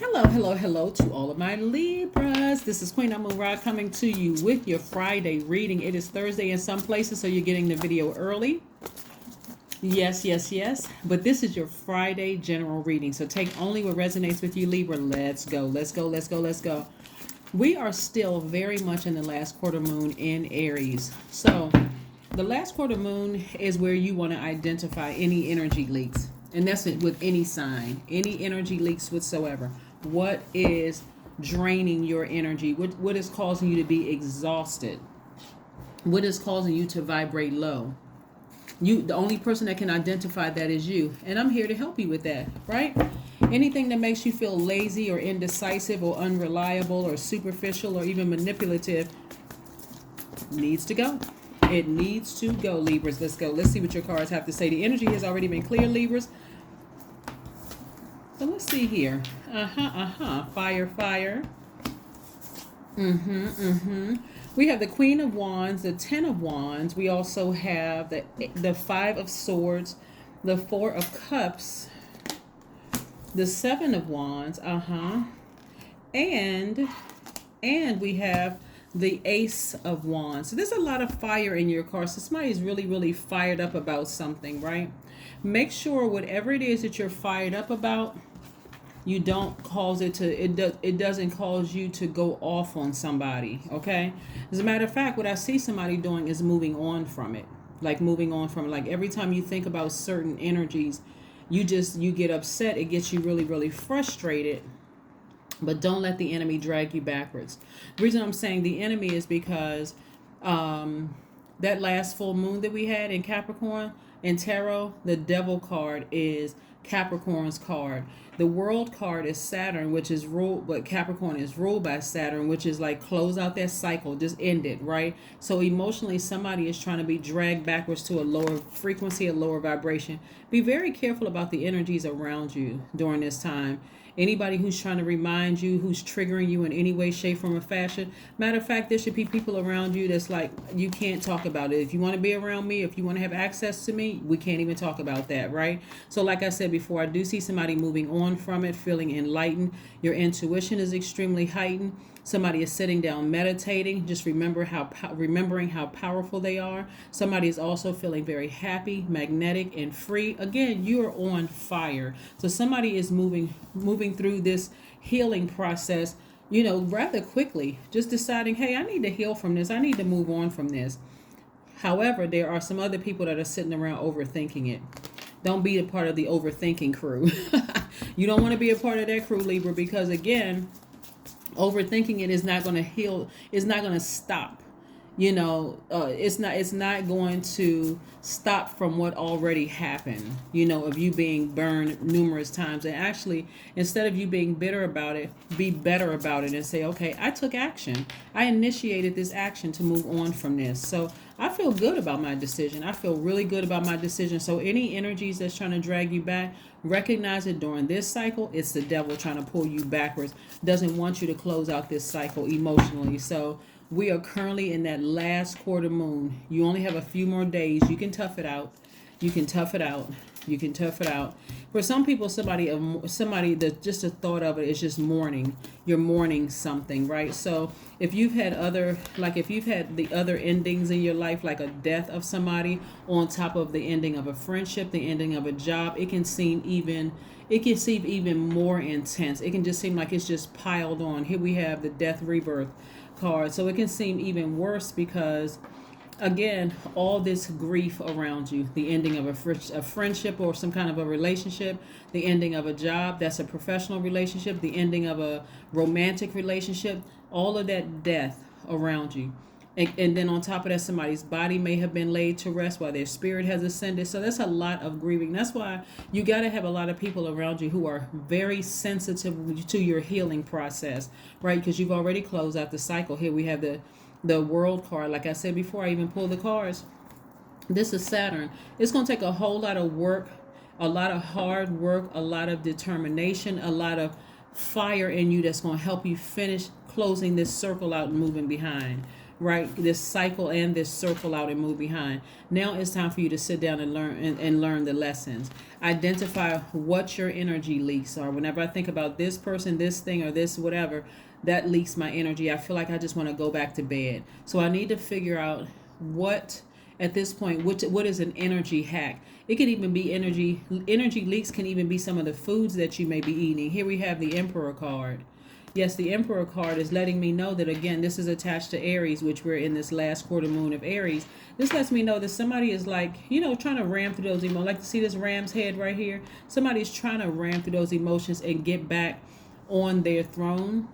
Hello, hello, hello to all of my Libras. This is Queen Amun Ra coming to you with your Friday reading. It is Thursday in some places, so you're getting the video early. Yes, yes, yes. But this is your Friday general reading. So take only what resonates with you, Libra. Let's go, let's go, let's go, let's go. We are still very much in the last quarter moon in Aries. So the last quarter moon is where you want to identify any energy leaks. And that's it with any sign, any energy leaks whatsoever. What is draining your energy? What is causing you to be exhausted? What is causing you to vibrate low? The only person that can identify that is you. And I'm here to help you with that, right? Anything that makes you feel lazy or indecisive or unreliable or superficial or even manipulative needs to go. It needs to go, Libras. Let's go. Let's see what your cards have to say. The energy has already been clear, Libras. So let's see here. Fire, fire. We have the Queen of Wands, the Ten of Wands. We also have the Five of Swords, the Four of Cups, the Seven of Wands. And we have the Ace of Wands. So there's a lot of fire in your card. So somebody's really, really fired up about something, right? Make sure whatever it is that you're fired up about, you don't cause it to, it doesn't cause you to go off on somebody, okay? As a matter of fact, what I see somebody doing is moving on from it. Like moving on from it. Like every time you think about certain energies, you get upset. It gets you really, really frustrated. But don't let the enemy drag you backwards. The reason I'm saying the enemy is because that last full moon that we had in Capricorn, in tarot, the devil card is Capricorn's card. The world card is Saturn, which is ruled, but Capricorn is ruled by Saturn, which is like close out that cycle, just end it, right? So emotionally, somebody is trying to be dragged backwards to a lower frequency, a lower vibration. Be very careful about the energies around you during this time. Anybody who's trying to remind you, who's triggering you in any way, shape, form, or fashion. Matter of fact, there should be people around you that's like, you can't talk about it. If you want to be around me, if you want to have access to me, we can't even talk about that, right? So like I said before, I do see somebody moving on from it, feeling enlightened. Your intuition is extremely heightened. Somebody is sitting down meditating, just remembering how powerful they are. Somebody is also feeling very happy, magnetic, and free. Again, you are on fire. So somebody is moving through this healing process, rather quickly, just deciding, hey, I need to heal from this. I need to move on from this. However, there are some other people that are sitting around overthinking it. Don't be a part of the overthinking crew. You don't want to be a part of that crew, Libra, because again, overthinking it is not going to heal. It's not going to stop. It's not going to stop from what already happened, of you being burned numerous times. And actually, instead of you being bitter about it, be better about it and say, okay, I took action. I initiated this action to move on from this. So I feel good about my decision. I feel really good about my decision. So any energies that's trying to drag you back, recognize it during this cycle. It's the devil trying to pull you backwards. Doesn't want you to close out this cycle emotionally. So we are currently in that last quarter moon. You only have a few more days. You can tough it out. You can tough it out. You can tough it out. For some people, somebody that just the thought of it is just mourning. You're mourning something, right? So if you've had the other endings in your life, like a death of somebody on top of the ending of a friendship, the ending of a job, it can seem even more intense. It can just seem like it's just piled on. Here we have the death rebirth card. So it can seem even worse because, again, all this grief around you, the ending of a friendship or some kind of a relationship, the ending of a job, that's a professional relationship, the ending of a romantic relationship, all of that death around you. And then on top of that, somebody's body may have been laid to rest while their spirit has ascended. So that's a lot of grieving. That's why you got to have a lot of people around you who are very sensitive to your healing process, right? Because you've already closed out the cycle. Here we have the world card. Like I said before, I even pulled the cards. This is Saturn. It's going to take a whole lot of work, a lot of hard work, a lot of determination, a lot of fire in you that's going to help you finish closing this circle out and moving behind. right? This cycle and this circle out and move behind. Now it's time for you to sit down and learn and learn the lessons. Identify what your energy leaks are. Whenever I think about this person, this thing, or this whatever, that leaks my energy. I feel like I just want to go back to bed. So I need to figure out what at this point what is an energy hack. It can even be energy leaks can even be some of the foods that you may be eating. Here we have the Emperor card. Yes, the Emperor card is letting me know that, again, this is attached to Aries, which we're in this last quarter moon of Aries. This lets me know that somebody is like, trying to ram through those emotions. Like to see this ram's head right here. Somebody's trying to ram through those emotions and get back on their throne.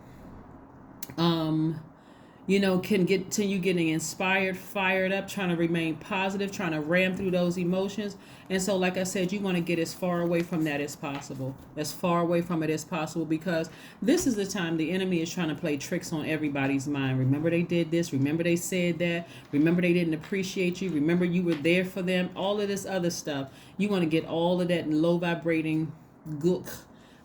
Can get to you getting inspired, fired up, trying to remain positive, trying to ram through those emotions. And so, like I said, you want to get as far away from that as possible, as far away from it as possible, because this is the time the enemy is trying to play tricks on everybody's mind. Remember they did this. Remember they said that. Remember they didn't appreciate you. Remember you were there for them. All of this other stuff. You want to get all of that low vibrating gook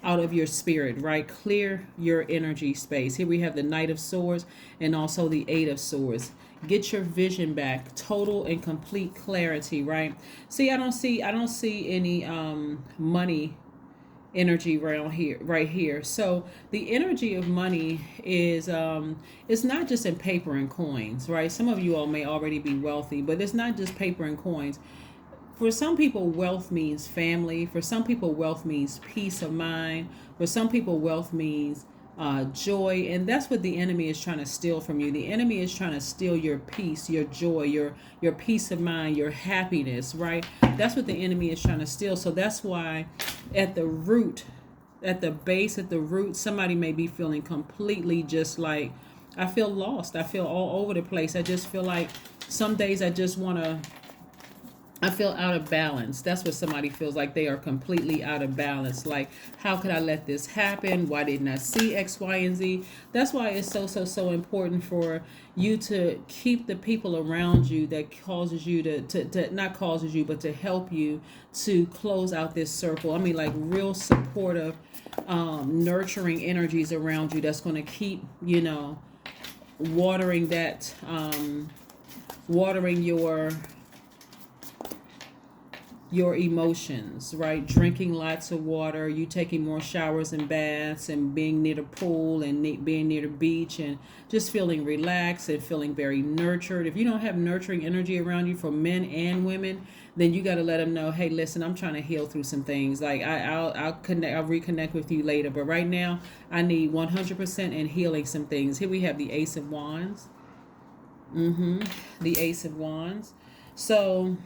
out of your spirit, right? Clear your energy space. Here we have the Knight of Swords and also the Eight of Swords. Get your vision back, total and complete clarity, right? See, I don't see any money energy around here, right here. So the energy of money is it's not just in paper and coins, right? Some of you all may already be wealthy, but it's not just paper and coins. For some people, wealth means family. For some people, wealth means peace of mind. For some people, wealth means joy. And that's what the enemy is trying to steal from you. The enemy is trying to steal your peace, your joy, your peace of mind, your happiness, right? That's what the enemy is trying to steal. So that's why at the root, at the base, at the root, somebody may be feeling completely just like, I feel lost. I feel all over the place. I just feel like some days I feel out of balance. That's what somebody feels like. They are completely out of balance. Like, how could I let this happen? Why didn't I see X, Y, and Z? That's why it's so important for you to keep the people around you that causes you to not causes you, but to help you to close out this circle. I mean, like real supportive, nurturing energies around you that's going to keep, watering that, watering your emotions, right? Drinking lots of water, you taking more showers and baths, and being near the pool and being near the beach, and just feeling relaxed and feeling very nurtured. If you don't have nurturing energy around you for men and women, then you got to let them know, hey, listen, I'm trying to heal through some things. Like I'll reconnect with you later, but right now I need 100% in healing some things. Here we have the Ace of Wands. The Ace of Wands. So,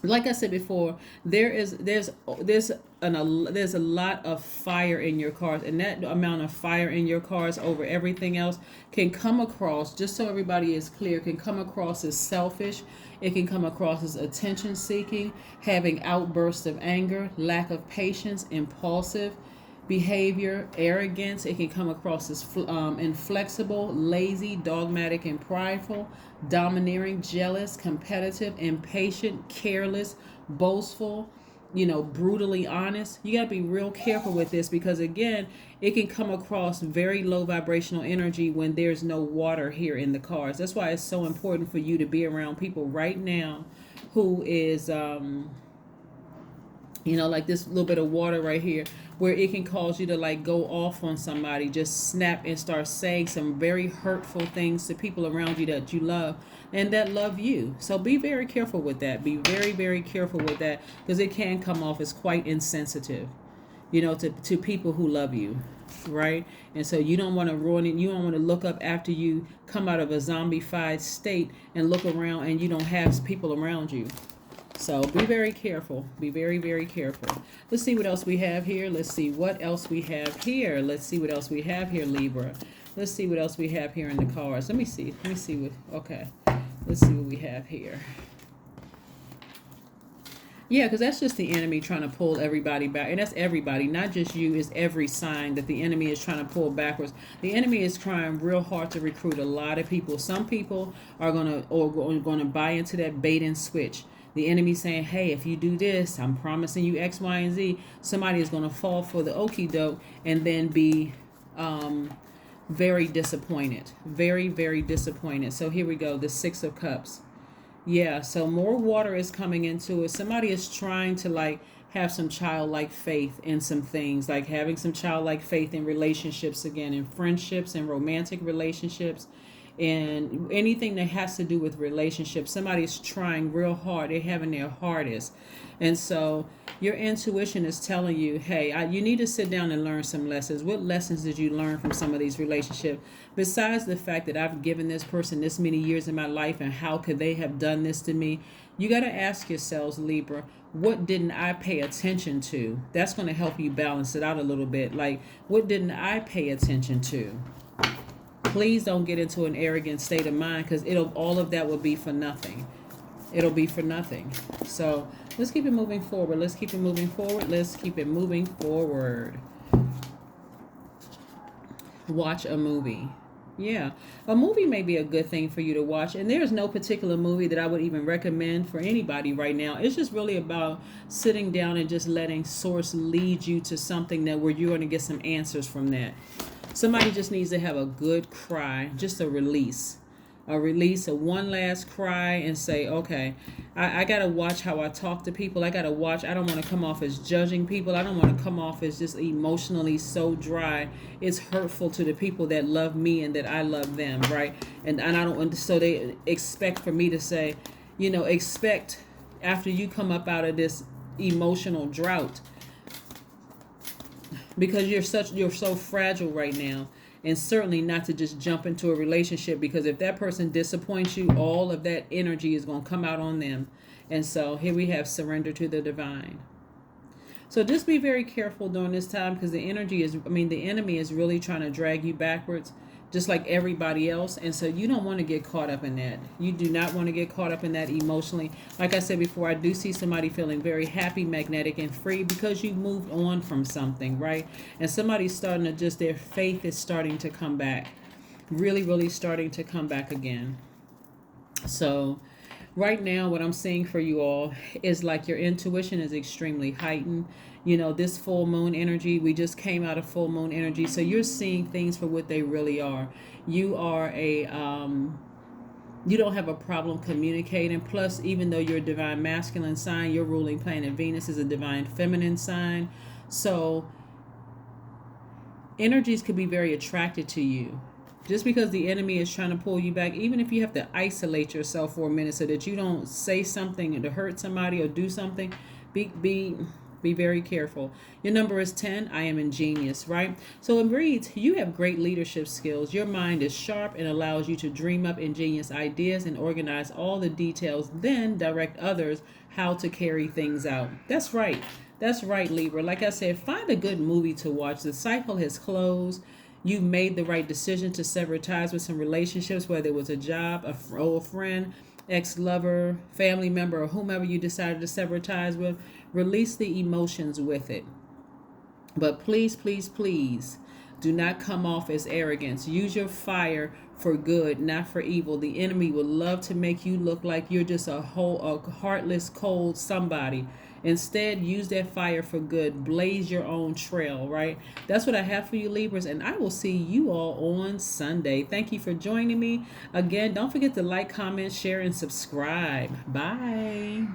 like I said before, there's a lot of fire in your cards, and that amount of fire in your cards over everything else can come across, just so everybody is clear, can come across as selfish. It can come across as attention seeking, having outbursts of anger, lack of patience, impulsive behavior, arrogance. It can come across as inflexible, lazy, dogmatic, and prideful, domineering, jealous, competitive, impatient, careless, boastful, brutally honest. You got to be real careful with this, because again, it can come across very low vibrational energy when there's no water here in the cards. That's why it's so important for you to be around people right now who is like this little bit of water right here, where it can cause you to like go off on somebody, just snap and start saying some very hurtful things to people around you that you love and that love you. So be very careful with that. Be very, very careful with that, because it can come off as quite insensitive, to people who love you, right? And so you don't want to ruin it. You don't want to look up after you come out of a zombified state and look around and you don't have people around you. So be very careful. Be very, very careful. Let's see what else we have here. Let's see what else we have here. Let's see what else we have here, Libra. Let's see what else we have here in the cards. Let me see what, okay. Let's see what we have here. Yeah, because that's just the enemy trying to pull everybody back. And that's everybody, not just you. It's every sign that the enemy is trying to pull backwards. The enemy is trying real hard to recruit a lot of people. Some people are going to buy into that bait and switch. The enemy saying, hey, if you do this, I'm promising you X, Y, and Z. Somebody is going to fall for the okie doke and then be very disappointed. Very, very disappointed. So here we go. The Six of Cups. Yeah, so more water is coming into it. Somebody is trying to like have some childlike faith in some things, like having some childlike faith in relationships again, in friendships and romantic relationships, and anything that has to do with relationships. Somebody's trying real hard. They're having their hardest. And so your intuition is telling you, hey, you need to sit down and learn some lessons. What lessons did you learn from some of these relationships? Besides the fact that I've given this person this many years in my life, and how could they have done this to me? You got to ask yourselves, Libra, what didn't I pay attention to? That's going to help you balance it out a little bit. Like, what didn't I pay attention to? Please don't get into an arrogant state of mind, because all of that will be for nothing. It'll be for nothing. So let's keep it moving forward. Let's keep it moving forward. Let's keep it moving forward. Watch a movie. Yeah, a movie may be a good thing for you to watch. And there's no particular movie that I would even recommend for anybody right now. It's just really about sitting down and just letting source lead you to something that where you're going to get some answers from that. Somebody just needs to have a good cry, just a release, a one last cry, and say, okay, I got to watch how I talk to people. I got to watch. I don't want to come off as judging people. I don't want to come off as just emotionally so dry. It's hurtful to the people that love me and that I love them, right? And I don't, so they expect for me to say, expect after you come up out of this emotional drought, because you're so fragile right now. And certainly not to just jump into a relationship, because if that person disappoints you, all of that energy is going to come out on them. And so here we have surrender to the divine. So just be very careful during this time, because the enemy is really trying to drag you backwards, just like everybody else. And so you don't want to get caught up in that. You do not want to get caught up in that emotionally. Like I said before, I do see somebody feeling very happy, magnetic, and free, because you moved on from something, right? And somebody's starting to their faith is starting to come back. Really, really starting to come back again. So right now, what I'm seeing for you all is like your intuition is extremely heightened. This full moon energy, we just came out of full moon energy. So you're seeing things for what they really are. You are you don't have a problem communicating. Plus, even though you're a divine masculine sign, your ruling planet Venus is a divine feminine sign. So energies could be very attracted to you. Just because the enemy is trying to pull you back, even if you have to isolate yourself for a minute so that you don't say something to hurt somebody or do something, be very careful. Your number is 10. I am ingenious, right? So it reads, you have great leadership skills. Your mind is sharp and allows you to dream up ingenious ideas and organize all the details, then direct others how to carry things out. That's right. That's right, Libra. Like I said, find a good movie to watch. The cycle has closed. You made the right decision to sever ties with some relationships, whether it was a job, a old friend, ex-lover, family member, or whomever you decided to sever ties with. Release the emotions with it. But please, please, please do not come off as arrogance. Use your fire for good, not for evil. The enemy would love to make you look like you're just a heartless, cold somebody. Instead, use that fire for good. Blaze your own trail, right? That's what I have for you, Libras, and I will see you all on Sunday. Thank you for joining me. Again, don't forget to like, comment, share, and subscribe. Bye.